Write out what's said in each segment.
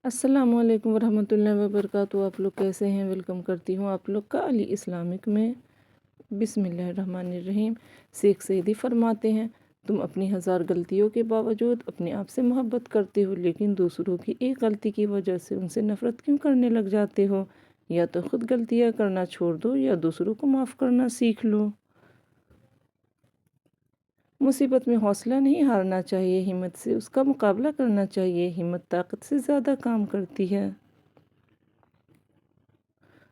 السلام علیکم ورحمۃ اللہ وبرکاتہ۔ آپ لوگ کیسے ہیں؟ ویلکم کرتی ہوں آپ لوگ کا علی اسلامک میں۔ بسم اللہ الرحمن الرحیم۔ شیخ سعدی فرماتے ہیں، تم اپنی ہزار غلطیوں کے باوجود اپنے آپ سے محبت کرتے ہو، لیکن دوسروں کی ایک غلطی کی وجہ سے ان سے نفرت کیوں کرنے لگ جاتے ہو؟ یا تو خود غلطیاں کرنا چھوڑ دو یا دوسروں کو معاف کرنا سیکھ لو۔ مصیبت میں حوصلہ نہیں ہارنا چاہیے، ہمت سے اس کا مقابلہ کرنا چاہیے۔ ہمت طاقت سے زیادہ کام کرتی ہے۔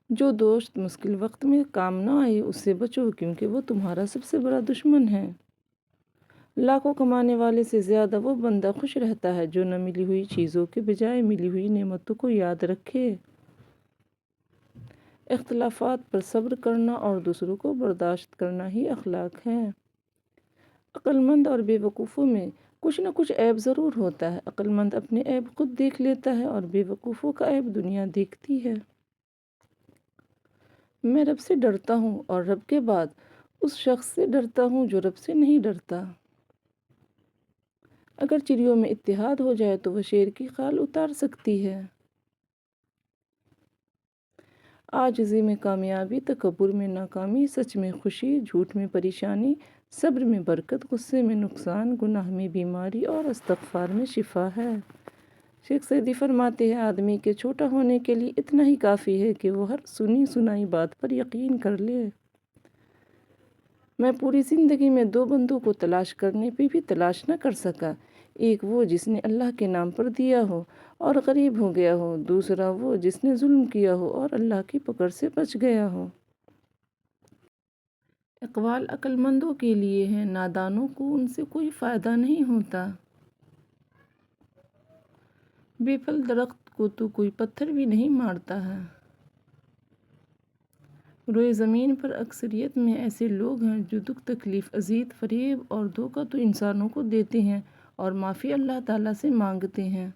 جو دوست مشکل وقت میں کام نہ آئے اس سے بچو، کیونکہ وہ تمہارا سب سے بڑا دشمن ہے۔ لاکھوں کمانے والے سے زیادہ وہ بندہ خوش رہتا ہے جو نہ ملی ہوئی چیزوں کے بجائے ملی ہوئی نعمتوں کو یاد رکھے۔ اختلافات پر صبر کرنا اور دوسروں کو برداشت کرنا ہی اخلاق ہے۔ عقل مند اور بے وقوفوں میں کچھ نہ کچھ عیب ضرور ہوتا ہے۔ عقل مند اپنے عیب خود دیکھ لیتا ہے اور بے وقوفوں کا عیب دنیا دیکھتی ہے۔ میں رب سے ڈرتا ہوں اور رب کے بعد اس شخص سے ڈرتا ہوں جو رب سے نہیں ڈرتا۔ اگر چڑیوں میں اتحاد ہو جائے تو وہ شیر کی خال اتار سکتی ہے۔ عاجزی میں کامیابی، تکبر میں ناکامی، سچ میں خوشی، جھوٹ میں پریشانی، صبر میں برکت، غصے میں نقصان، گناہ میں بیماری اور استغفار میں شفا ہے۔ شیخ سعدی فرماتے ہیں، آدمی کے چھوٹا ہونے کے لیے اتنا ہی کافی ہے کہ وہ ہر سنی سنائی بات پر یقین کر لے۔ میں پوری زندگی میں دو بندوں کو تلاش کرنے پہ بھی تلاش نہ کر سکا، ایک وہ جس نے اللہ کے نام پر دیا ہو اور غریب ہو گیا ہو، دوسرا وہ جس نے ظلم کیا ہو اور اللہ کی پکڑ سے بچ گیا ہو۔ اقوال عقل مندوں کے لیے ہیں، نادانوں کو ان سے کوئی فائدہ نہیں ہوتا۔ بے پھل درخت کو تو کوئی پتھر بھی نہیں مارتا ہے۔ روئے زمین پر اکثریت میں ایسے لوگ ہیں جو دکھ، تکلیف، اذیت، فریب اور دھوکہ تو انسانوں کو دیتے ہیں اور معافی اللہ تعالیٰ سے مانگتے ہیں۔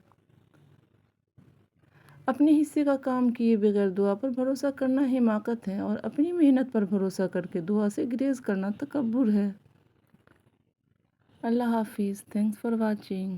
اپنے حصے کا کام کیے بغیر دعا پر بھروسہ کرنا حماقت ہے اور اپنی محنت پر بھروسہ کر کے دعا سے گریز کرنا تکبر ہے۔ اللہ حافظ۔ Thanks for watching.